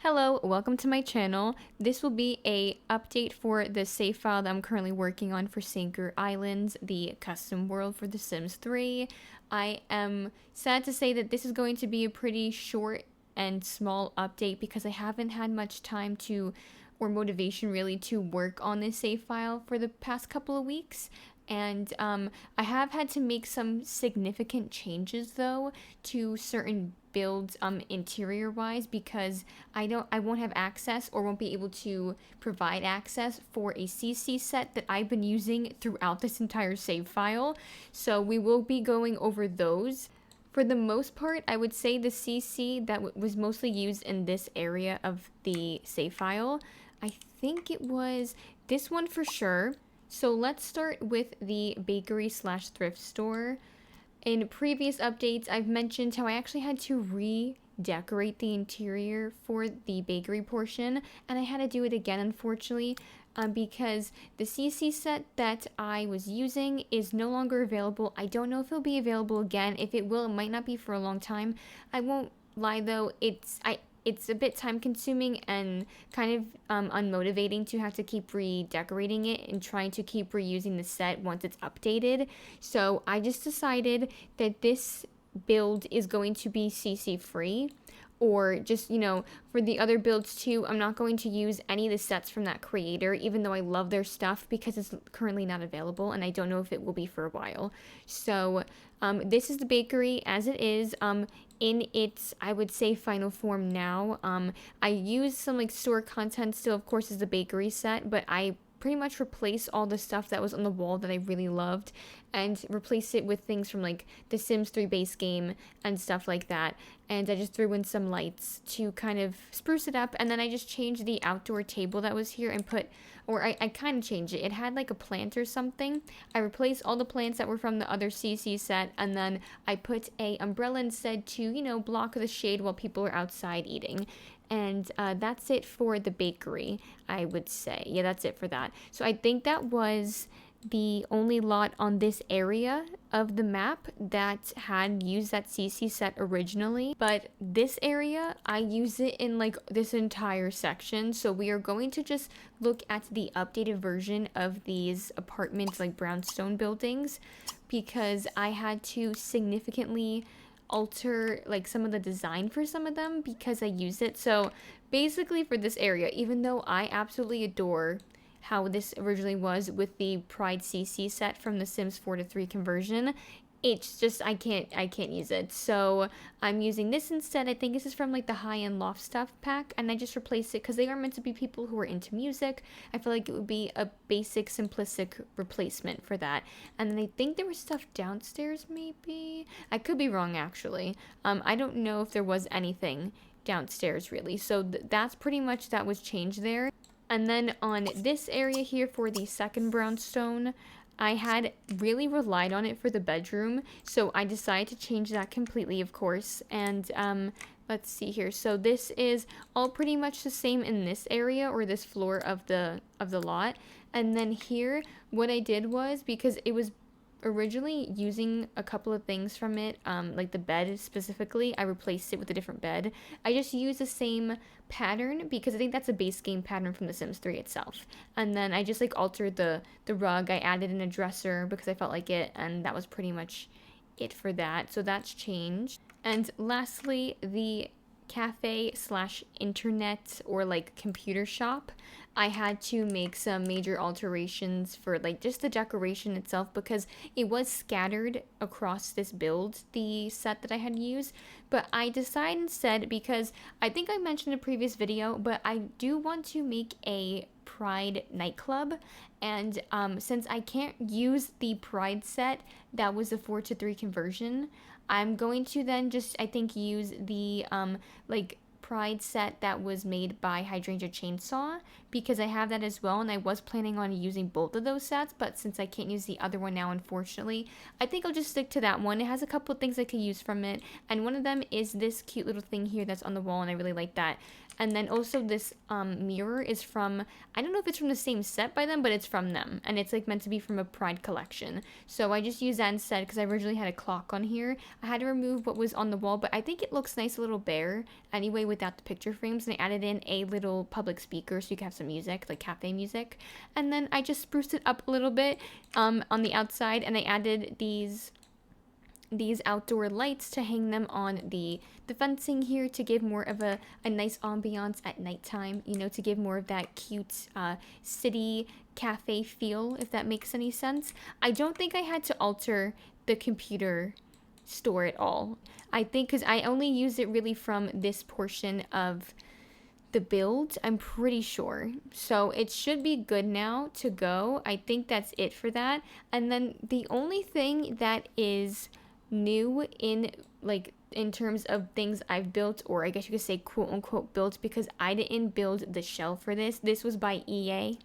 Hello, welcome to my channel. This will be a update for the save file that I'm currently working on for Sinker Islands, the custom world for The Sims 3. I am sad to say that this is going to be a pretty short and small update because I haven't had much time or motivation really to work on this save file for the past couple of weeks. And I have had to make some significant changes though to certain builds interior wise because I won't have access or won't be able to provide access for a CC set that I've been using throughout this entire save file. So we will be going over those. For the most part, I would say the CC that was mostly used in this area of the save file, I think it was this one for sure. So let's start with the bakery slash thrift store. In previous updates, I've mentioned how I actually had to redecorate the interior for the bakery portion, and I had to do it again, unfortunately, because the CC set that I was using is no longer available. I don't know if it'll be available again. If it will, it might not be for a long time. I won't lie though, it's a bit time consuming and kind of unmotivating to have to keep redecorating it and trying to keep reusing the set once it's updated. So I just decided that this build is going to be CC free, or just, for the other builds too, I'm not going to use any of the sets from that creator, even though I love their stuff, because it's currently not available and I don't know if it will be for a while. So this is the bakery as it is. In its, I would say, final form now. I use some like store content still, of course, as the bakery set, but I pretty much replace all the stuff that was on the wall that I really loved and replace it with things from like the Sims 3 base game and stuff like that. And I just threw in some lights to kind of spruce it up, and then I just changed the outdoor table that was here and I kind of changed it. It had like a plant or something. I replaced all the plants that were from the other CC set, and then I put a umbrella instead to, block the shade while people are outside eating. And that's it for the bakery, I would say. Yeah, that's it for that. So I think that was the only lot on this area of the map that had used that CC set originally. But this area, I use it in like this entire section. So we are going to just look at the updated version of these apartments, like brownstone buildings, because I had to significantly alter like some of the design for some of them because I use it. So basically for this area, even though I absolutely adore how this originally was with the Pride CC set from the Sims 4 to 3 conversion, it's just I can't use it. So I'm using this instead. I think this is from like the high-end loft stuff pack, and I just replaced it because they are meant to be people who are into music. I feel like it would be a basic simplistic replacement for that. And then I think there was stuff downstairs, maybe. I could be wrong actually. I don't know if there was anything downstairs really. So that's pretty much that was changed there. And then on this area here for the second brownstone, I had really relied on it for the bedroom, so I decided to change that completely, of course. And let's see here. So this is all pretty much the same in this area, or this floor of the lot. And then here, what I did was, because it was originally using a couple of things from it, like the bed specifically, I replaced it with a different bed. I just used the same pattern because I think that's a base game pattern from The Sims 3 itself. And then I just like altered the rug. I added in a dresser because I felt like it, and that was pretty much it for that. So that's changed. And lastly, the cafe slash internet or like computer shop, I had to make some major alterations for like just the decoration itself because it was scattered across this build, the set that I had used. But I decided instead, because I think I mentioned in a previous video, but I do want to make a Pride nightclub, and since I can't use the Pride set that was a 4 to 3 conversion, I'm going to then just, I think, use the like Pride set that was made by Hydrangea Chainsaw, because I have that as well, and I was planning on using both of those sets, but since I can't use the other one now, unfortunately, I think I'll just stick to that one. It has a couple of things I could use from it, and one of them is this cute little thing here that's on the wall, and I really like that. And then also this mirror is from, I don't know if it's from the same set by them, but it's from them. And it's like meant to be from a Pride collection. So I just used that instead because I originally had a clock on here. I had to remove what was on the wall, but I think it looks nice, a little bare anyway without the picture frames. And I added in a little public speaker so you can have some music, like cafe music. And then I just spruced it up a little bit on the outside, and I added these outdoor lights to hang them on the fencing here to give more of a nice ambiance at nighttime, you know, to give more of that cute city cafe feel, if that makes any sense. I don't think I had to alter the computer store at all. I think because I only used it really from this portion of the build, I'm pretty sure. So it should be good now to go. I think that's it for that. And then the only thing that is new in terms of things I've built, or I guess you could say quote unquote built, because I didn't build the shell for this. This was by EA.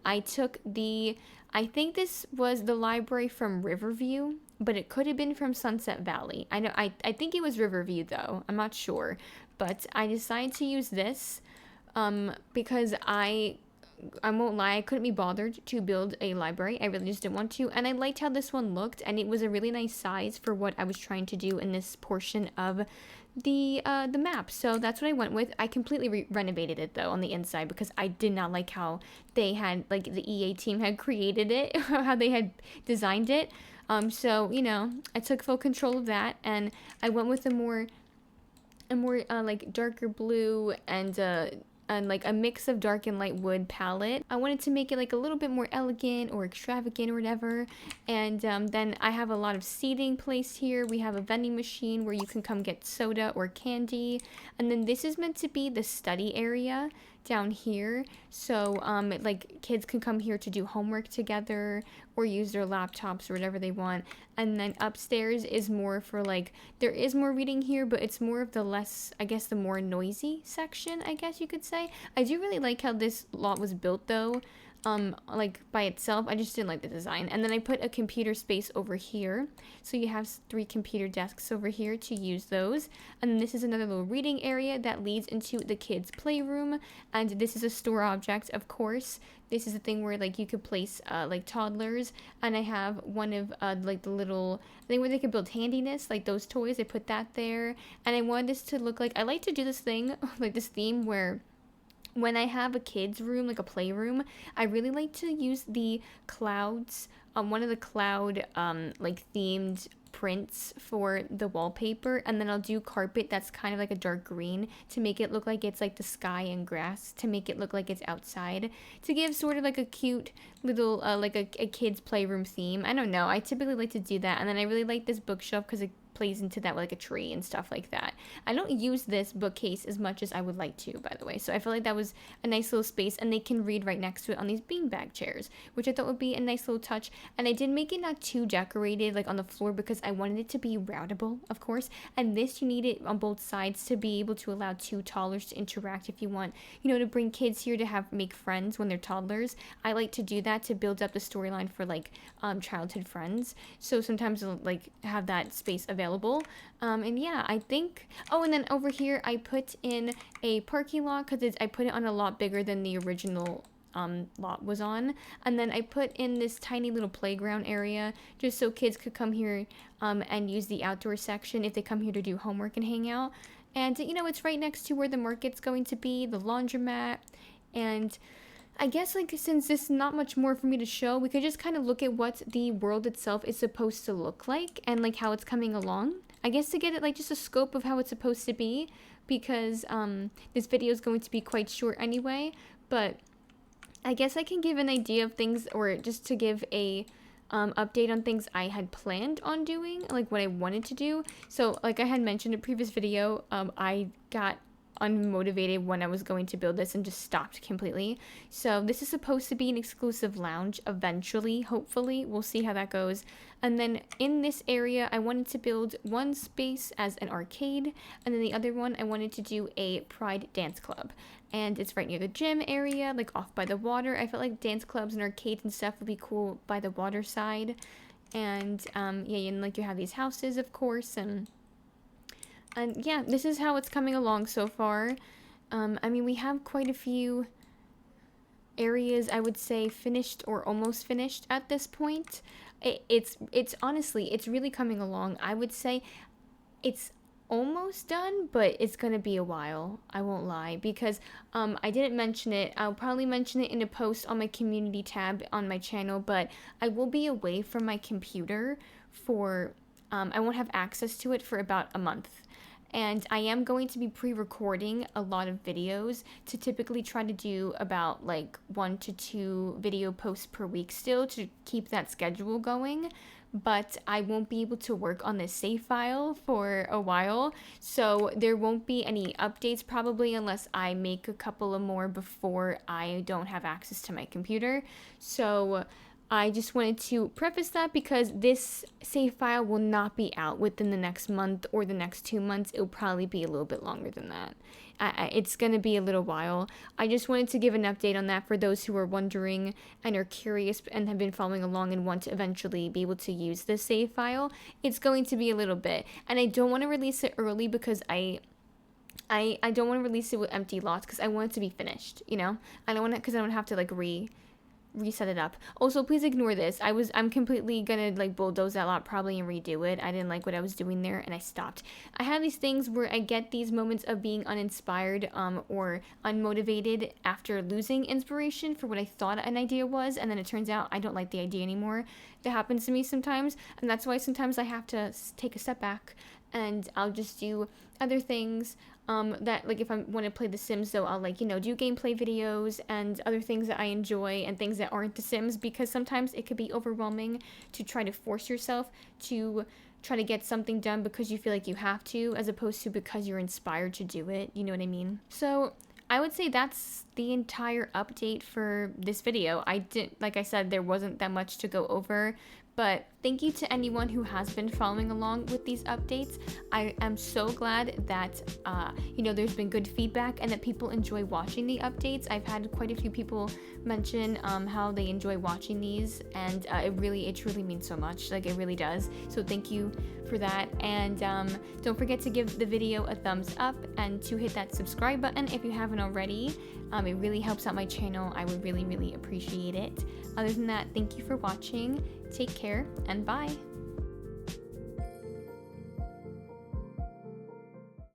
I think this was the library from Riverview, but it could have been from Sunset Valley. I think it was Riverview though. I'm not sure. But I decided to use this because I won't lie, I couldn't be bothered to build a library. I really just didn't want to. And I liked how this one looked, and it was a really nice size for what I was trying to do in this portion of the map. So that's what I went with. I completely renovated it though on the inside because I did not like how they had, like, the EA team had created it, how they had designed it. So, you know, I took full control of that, and I went with a more like darker blue and like a mix of dark and light wood palette. I wanted to make it like a little bit more elegant or extravagant or whatever. And then I have a lot of seating placed here. We have a vending machine where you can come get soda or candy. And then this is meant to be the study area down here. So like kids can come here to do homework together or use their laptops or whatever they want. And then upstairs is more for, like, there is more reading here, but it's more of the less, I guess, the more noisy section, I guess you could say. I do really like how this lot was built though. Like by itself, I just didn't like the design. And then I put a computer space over here, so you have 3 computer desks over here to use those. And then this is another little reading area that leads into the kids playroom, and this is a store object, of course. This is a thing where, like, you could place like toddlers, and I have one of like the little thing where they could build handiness, like those toys. I put that there, and I wanted this to look like, I like to do this thing like this theme where when I have a kid's room, like a playroom, I really like to use the clouds, one of the cloud, like themed prints for the wallpaper, and then I'll do carpet that's kind of like a dark green to make it look like it's like the sky and grass, to make it look like it's outside, to give sort of like a cute little, like a kid's playroom theme. I don't know. I typically like to do that, and then I really like this bookshelf because it plays into that with like a tree and stuff like that. I don't use this bookcase as much as I would like to, by the way, so I feel like that was a nice little space, and they can read right next to it on these beanbag chairs, which I thought would be a nice little touch. And I did make it not too decorated like on the floor because I wanted it to be routable, of course, and this, you need it on both sides to be able to allow 2 toddlers to interact if you want, you know, to bring kids here to make friends when they're toddlers. I like to do that to build up the storyline for, like, childhood friends, so sometimes I'll, like, have that space available. And yeah, I think, oh, and then over here I put in a parking lot because I put it on a lot bigger than the original lot was on. And then I put in this tiny little playground area just so kids could come here and use the outdoor section if they come here to do homework and hang out. And, you know, it's right next to where the market's going to be, the laundromat. And I guess, like, since there's not much more for me to show, we could just kind of look at what the world itself is supposed to look like and, like, how it's coming along. I guess to get it, like, just a scope of how it's supposed to be, because this video is going to be quite short anyway. But I guess I can give an idea of things, or just to give a update on things I had planned on doing, like what I wanted to do. So, like I had mentioned in a previous video, I got unmotivated when I was going to build this and just stopped completely. So this is supposed to be an exclusive lounge eventually, hopefully. We'll see how that goes. And then in this area, I wanted to build one space as an arcade, and then the other one I wanted to do a Pride dance club. And it's right near the gym area, like off by the water. I felt like dance clubs and arcades and stuff would be cool by the water side. And yeah, and like you have these houses, of course, and yeah, this is how it's coming along so far. I mean, we have quite a few areas, I would say, finished or almost finished at this point. It's honestly, it's really coming along. I would say it's almost done, but it's gonna be a while. I won't lie, because I didn't mention it. I'll probably mention it in a post on my community tab on my channel, but I will be away from my computer for I won't have access to it for about a month. And I am going to be pre-recording a lot of videos to typically try to do about like 1 to 2 video posts per week still to keep that schedule going. But I won't be able to work on this save file for a while, so there won't be any updates probably unless I make a couple of more before I don't have access to my computer. So I just wanted to preface that because this save file will not be out within the next month or the next 2 months. It'll probably be a little bit longer than that. It's going to be a little while. I just wanted to give an update on that for those who are wondering and are curious and have been following along and want to eventually be able to use this save file. It's going to be a little bit. And I don't want to release it early because I don't want to release it with empty lots because I want it to be finished, you know? I don't want to, because I don't have to like reset it up. Also, please ignore this. I'm completely gonna like bulldoze that lot probably and redo it. I didn't like what I was doing there and I stopped. I have these things where I get these moments of being uninspired or unmotivated after losing inspiration for what I thought an idea was, and then it turns out I don't like the idea anymore. That happens to me sometimes, and that's why sometimes I have to take a step back and I'll just do other things. That like if I want to play The Sims though, I'll like, you know, do gameplay videos and other things that I enjoy and things that aren't The Sims, because sometimes it could be overwhelming to try to force yourself to try to get something done because you feel like you have to, as opposed to because you're inspired to do it, you know what I mean? So I would say that's the entire update for this video. Like I said, there wasn't that much to go over, but thank you to anyone who has been following along with these updates. I am so glad that, there's been good feedback and that people enjoy watching the updates. I've had quite a few people mention how they enjoy watching these, and it truly means so much. Like, it really does. So thank you for that. And don't forget to give the video a thumbs up and to hit that subscribe button if you haven't already. It really helps out my channel. I would really, really appreciate it. Other than that, thank you for watching. Take care and bye.